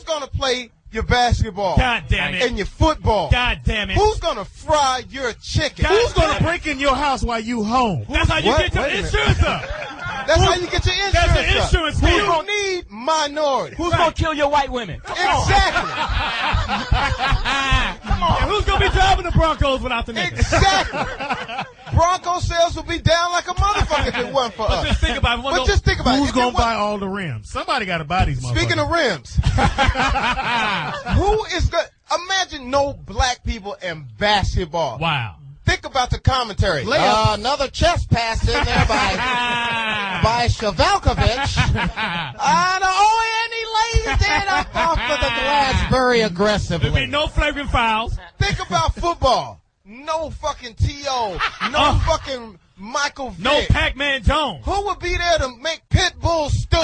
Who's going to play your basketball? God damn it. And your football? God damn it. Who's going to fry your chicken? Who's going to break in your house while you home? That's how you get your insurance up. That's how you get your insurance That's the insurance up. bill. Who's going to need minorities? Who's going to kill your white women? Exactly. Come on. And who's going to be driving the Broncos without the niggas? Exactly. Bronco sales will be down like a motherfucker if it wasn't for us. Just think about it. But just think about it. Who's going to buy all the rims? Somebody got to buy these motherfuckers. Speaking of rims, who is going to imagine no black people in basketball? Wow. Think about the commentary. Another chest pass in there by Shavelkovich. And he lays it up off of the glass very aggressively. There'll be no flagrant fouls. Think about football. No fucking T.O. No fucking Michael Vick. No Pac-Man Jones. Who would be there to make pit bull stew?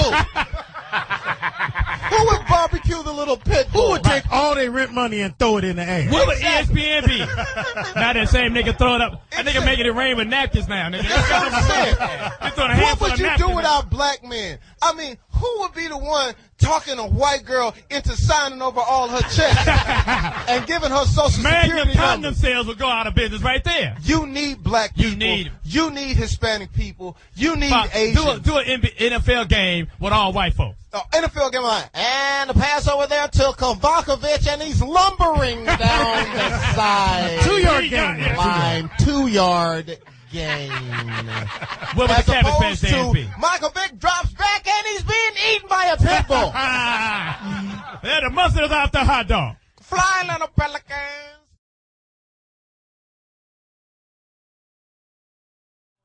Who would barbecue the little pit bull? Who would take all their rent money and throw it in the air? What would ESPN be? Now that same nigga throw it up. That nigga making it rain with napkins now, nigga. That's what I'm saying. What would you do without black men? I mean, who would be the one talking a white girl into signing over all her checks and giving her social security Magnum condom numbers? sales will go out of business right there. You need black people. You need Hispanic people. You need Asians. Do an NFL game with all white folks. NFL game line. And the pass over there to Kovakovic, and he's lumbering down the side. 2-yard game. Line, 2-yard game. What would the Cabbage Patch Kids be? Michael Vick drops back, and he's being eaten by a pit bull. Yeah, the mustard is out the hot dog. Fly, little pelicans.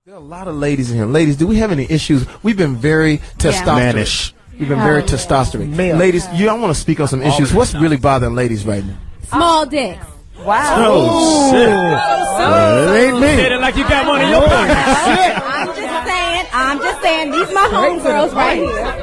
There are a lot of ladies in here. Ladies, do we have any issues? We've been very testosterone. We've been very testosterone. Ladies, I want to speak on some issues. What's really bothering ladies right now? Small dicks. Wow. Oh, shit. It ain't me. Said it like you got one in your pocket. I'm just saying, these my homegirls right here.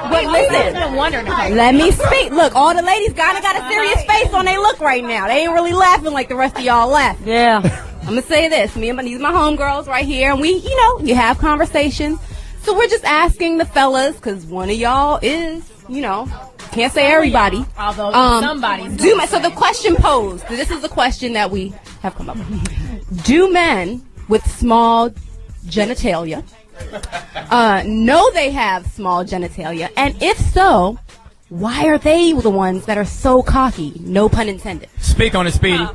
But listen, let me speak. Look, all the ladies got a serious face on their look right now. They ain't really laughing like the rest of y'all laugh. Yeah. I'm going to say this. These are my homegirls right here. And we, you have conversations. So we're just asking the fellas, because one of y'all is, can't say everybody. Although somebody's. So the question posed, this is the question that we have come up with. Do men with small genitalia know they have small genitalia? And if so, why are they the ones that are so cocky? No pun intended. Speak on it, Speedy.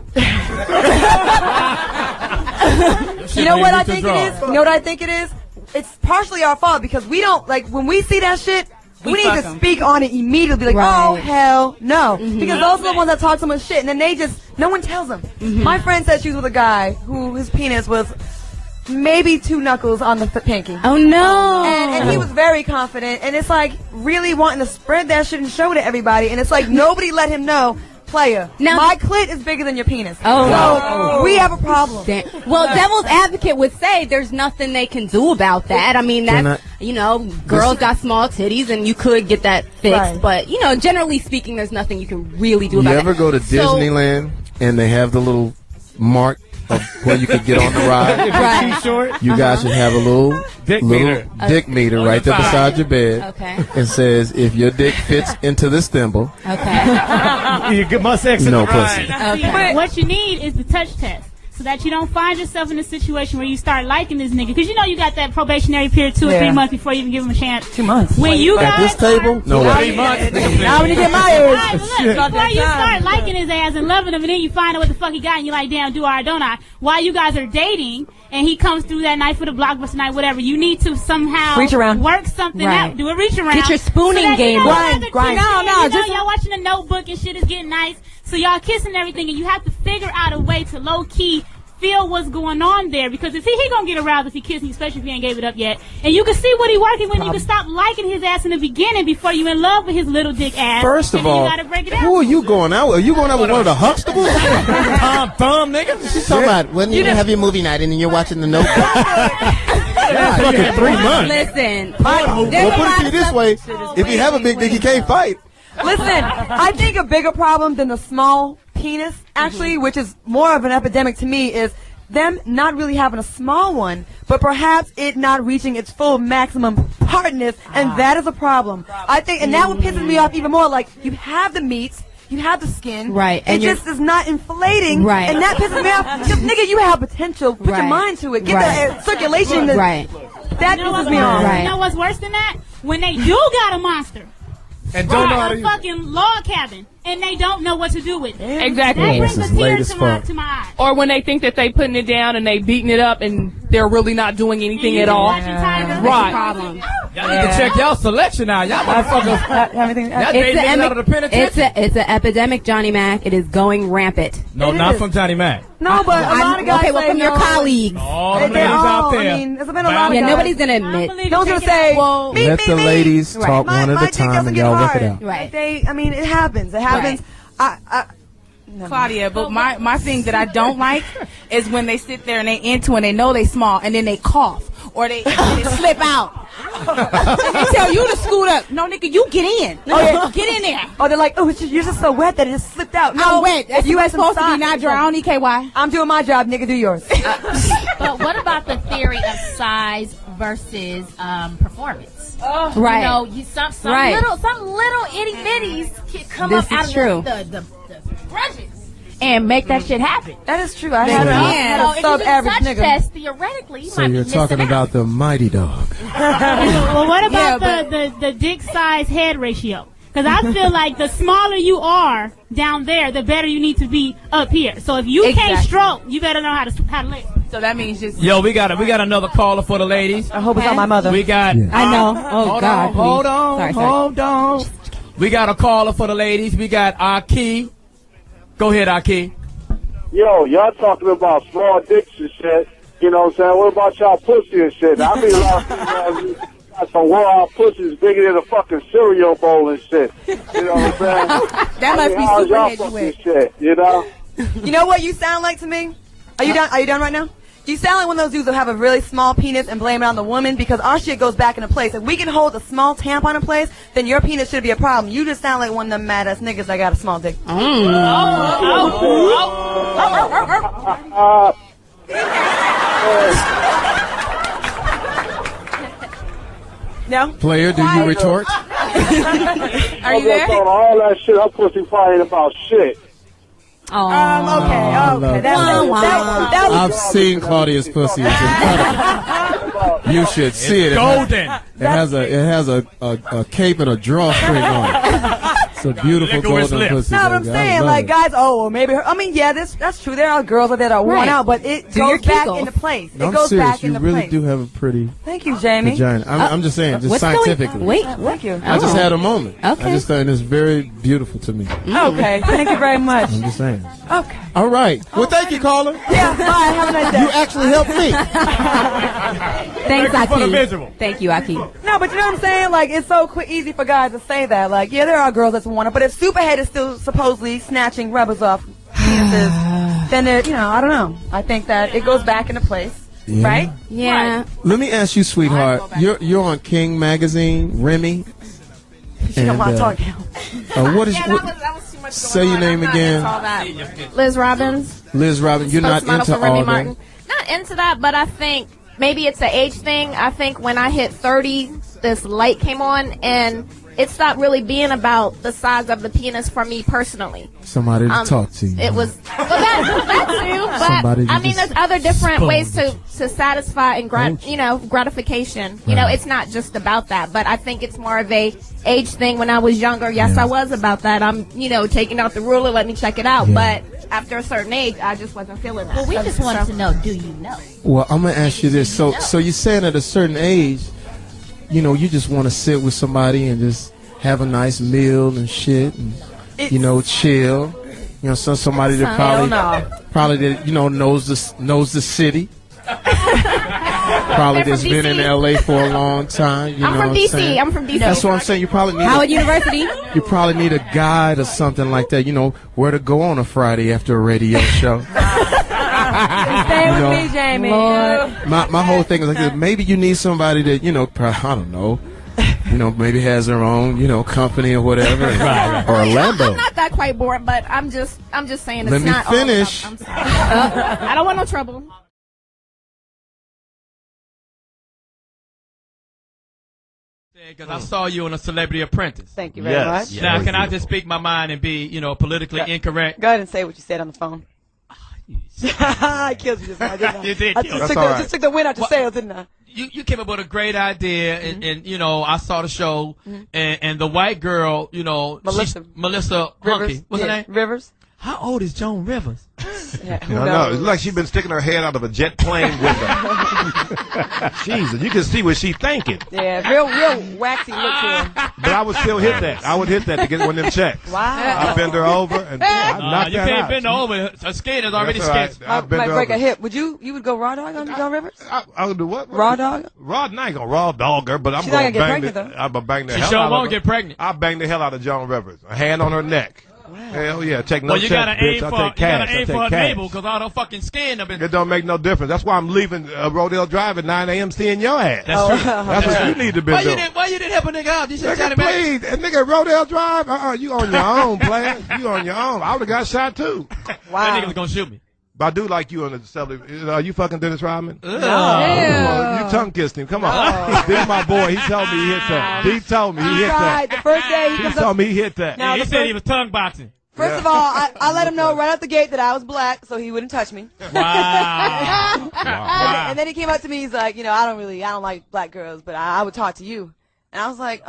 You know what I think it is? You know what I think it is? It's partially our fault because we don't, when we see that shit, we need to speak on it immediately. Oh, hell no. Mm-hmm. Because those are the ones that talk so much shit, and then no one tells them. Mm-hmm. My friend said she was with a guy who his penis was maybe 2 knuckles on the pinky. Oh, no. And he was very confident, and it's really wanting to spread that shit and show it to everybody, and it's nobody let him know. Player. Now, my clit is bigger than your penis. So we have a problem. Well, devil's advocate would say there's nothing they can do about that. I mean, that's, girls got small titties and you could get that fixed. Right. But, generally speaking, there's nothing you can really do about that. You ever go to Disneyland and they have the little mark of where you could get on the ride? Right. You guys should have a little dick meter right there beside your bed. Okay. It says if your dick fits into this thimble. Okay. You must exit no the ride. pussy. Okay. What you need is the touch test, so that you don't find yourself in a situation where you start liking this nigga. Because you got that probationary period 2 or 3 months before you even give him a chance. 2 months. When you at this table? No way. 3 months. I'm gonna get my age. Right, look, before you start liking his ass and loving him, and then you find out what the fuck he got, and you're like, damn, do I or don't I? While you guys are dating, and he comes through that night for the blockbuster night, whatever, you need to somehow reach around, work something out, do a reach around. Get your spooning game grind. Just y'all watching the Notebook and shit is getting nice, so y'all kissing and everything, and you have to figure out a way to low key feel what's going on there, because if he gonna get aroused if he kissing, especially if he ain't gave it up yet. And you can see what he working with. You can stop liking his ass in the beginning before you in love with his little dick ass. First of all, you gotta break it out. who are you going out with? Are you going out with one of the Huxtables? Tom Thumb, nigga. She's talking about when you have your movie night and then you're watching the Notebook. Yeah, fucking 3 months. Listen. Well, put it to you this way: if you have a big dick, you can't fight. Listen, I think a bigger problem than the small penis, actually, which is more of an epidemic to me, is them not really having a small one, but perhaps it not reaching its full maximum partness, and that is a problem. I think, and that what pisses me off even more. Like, you have the meats, you have the skin, right? And it just is not inflating, right? And that pisses me off. Because nigga, you have potential. Put your mind to it. Get the circulation. Right. That pisses me off. You know what's worse than that? When they do got a monster. And don't know how to a fucking log cabin, and they don't know what to do with it. Exactly. That brings a tear to my eye. Or when they think that they putting it down and they beating it up and they're really not doing anything at all. Right. Problem. Y'all need to check y'all selection out. Y'all motherfuckers. Y'all dating niggas out of the penitentiary. It's an epidemic, Johnny Mac. It is going rampant. No, not from Johnny Mac. No, but a lot of guys okay, well, from your colleagues. All the ladies out there. I mean, there's been a lot of guys. Nobody's gonna admit. No one's gonna say, well, let the ladies talk one at a time and y'all work it out. Right. I mean, it happens. It happens. Claudia, but my thing that I don't like is when they sit there and they into and they know they small and then they cough or they slip out. And they tell you to scoot up. No, nigga, you get in. Oh, yeah. Get in there. Oh, they're like, oh, you're just so wet that it just slipped out. No, I'm wet. That's you had supposed to be not dry. I don't need KY. I'm doing my job, nigga. Do yours. But what about the theory of size versus performance? Right. You know, some little itty bitties can come up out of the grudges and make that shit happen. That is true. I had a sub-average nigga. Test, theoretically, you So might you're be talking missing about the mighty dog. Well, what about the dick size head ratio? Because I feel like the smaller you are down there, the better you need to be up here. So if you can't stroke, you better know how to lick. So that means just we got another caller for the ladies. I hope it's not my mother. We got. I know. Oh God. Hold on. We got a caller for the ladies. We got Aki. Go ahead, Aki. Yo, y'all talking about small dicks and shit. You know what I'm saying? What about y'all pussy and shit? I mean, got some wall pussies bigger than a fucking cereal bowl and shit. You know what I'm saying? That must be super heavyweight. Shit, you know? You know what you sound like to me? Are you done? Are you done right now? You sound like one of those dudes that have a really small penis and blame it on the woman because our shit goes back into place. If we can hold a small tampon in place, then your penis should be a problem. You just sound like one of them mad ass niggas that got a small dick. No? Player, do you retort? Are you there? All that shit, I'm pussy fighting about shit. Okay. I've seen Claudia's pussy. It's incredible. You should see it. It's golden. It has a cape and a drawstring on it. It's a beautiful golden pussy. No, but I'm saying, like, guys, maybe her. I mean, yeah, that's true. There are girls out there that are worn out, but it goes back into place. No, I'm serious. You really do have a pretty Thank you, Jamie. vagina. I'm just saying, just scientifically. Thank you. I just had a moment. Okay. I just thought it's very beautiful to me. Okay, thank you very much. I'm just saying. Okay. All right. Well, thank you, caller. Yeah, bye. Have a nice day. You actually helped me. Thanks, for the Aki. visual. Thank you, Aki. No, but you know what I'm saying? Like, it's so easy for guys to say that. Like, yeah, there are girls that want it, but if Superhead is still supposedly snatching rubbers off penises, then they're, I don't know. I think that it goes back into place, right? Yeah. Right. Let me ask you, sweetheart. You're on King Magazine, Remy. She don't want to talk now. What is? Say your name again. Liz Robbins. Liz Robbins. You're not into all that. Not into that, but I think maybe it's an age thing. I think when I hit 30, this light came on, and it stopped really being about the size of the penis for me personally. Somebody to talk to you. It was that too, but I mean, there's other different ways to satisfy and gratification. You know, it's not just about that, but I think it's more of a age thing. When I was younger, yes, I was about that. I'm taking out the ruler, let me check it out, but after a certain age, I just wasn't feeling that. Well, we just wanted to know, do you know? Well, I'm gonna ask you this. So you're saying at a certain age, you just want to sit with somebody and just have a nice meal and shit, and chill. Somebody that probably that knows the city. Probably that's been in LA for a long time. I'm from DC. I'm from DC. That's what I'm saying. You probably need Howard University. You probably need a guide or something like that. Where to go on a Friday after a radio show. Stay with me, Jamie. My whole thing is like this. Maybe you need somebody that I don't know, you know, maybe has her own, you know, company or whatever, Right. or a Lambo. I'm not that quite bored, but I'm just saying it's Let me not finish. all about, I'm sorry. I don't want no trouble. Because I saw you on a Celebrity Apprentice. Thank you very much. Now, can I just speak my mind and be, you know, politically incorrect? Go ahead and say what you said on the phone. I killed you just now, didn't I? You did I kill just, me. just took the wind out your sails, didn't I? You came up with a great idea, and you know, I saw the show, and the white girl, you know, Melissa Rivers. Hunky. What's her name? Rivers. How old is Joan Rivers? Yeah, I know. It's like she's been sticking her head out of a jet plane window. Jesus, you can see what she's thinking. Yeah, real waxy look to her. But I would still hit that. I would hit that to get one of them checks. Wow. I bend her over and I knock You that can't out. bend her over. Her skin is already That's all right. sketched. I bend Might her break over. a hip. You would go raw dog on Joan Rivers? I would do what? Raw dog? I ain't gonna raw dog her, but I'm She's not gonna gonna get bang pregnant, the. I'm gonna bang the She hell sure out won't of her. get pregnant. I'll bang the hell out of Joan Rivers. A hand on her neck. Wow. Hell yeah, take no Well, you checks, gotta bitch. aim I for take cash. her I take cash. navel because all her fucking skin have been. It don't make no difference. That's why I'm leaving Rodale Drive at 9 a.m. seeing your ass. That's true. That's what you need to be Why doing. Why you didn't help a nigga out? You should have Nigga, please, nigga, Rodale Drive. You on your own, player. You on your own. I would have got shot too. Wow. That nigga was gonna shoot me. But I do like you on the celebrity. Are you fucking Dennis Rodman? No. You tongue kissed him. Come on. This is my boy. He told me he hit that. He told me he hit Right, that. the first day he He comes told up. me he hit that. Now, He the said first- he was tongue boxing. First of all, I let him know right out the gate that I was black, so he wouldn't touch me. Wow. And then he came up to me. He's like, you know, I don't like black girls, but I would talk to you. And I was like,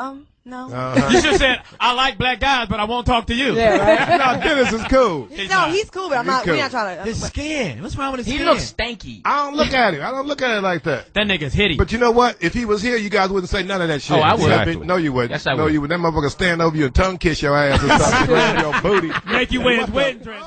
no. You should have said, I like black guys, but I won't talk to you. Yeah, right. No, Dennis is cool. No, he's cool, but we're not trying to. His skin. What's wrong with his He skin? looks stanky. I don't look at him. I don't look at it like that. That nigga's hideous. But you know what? If he was here, you guys wouldn't say none of that shit. Oh, I would. Exactly. No, you wouldn't. Yes, I No, would. you would. That motherfucker stand over you and tongue kiss your ass and stuff, grab your booty. Make you wear his wedding dress.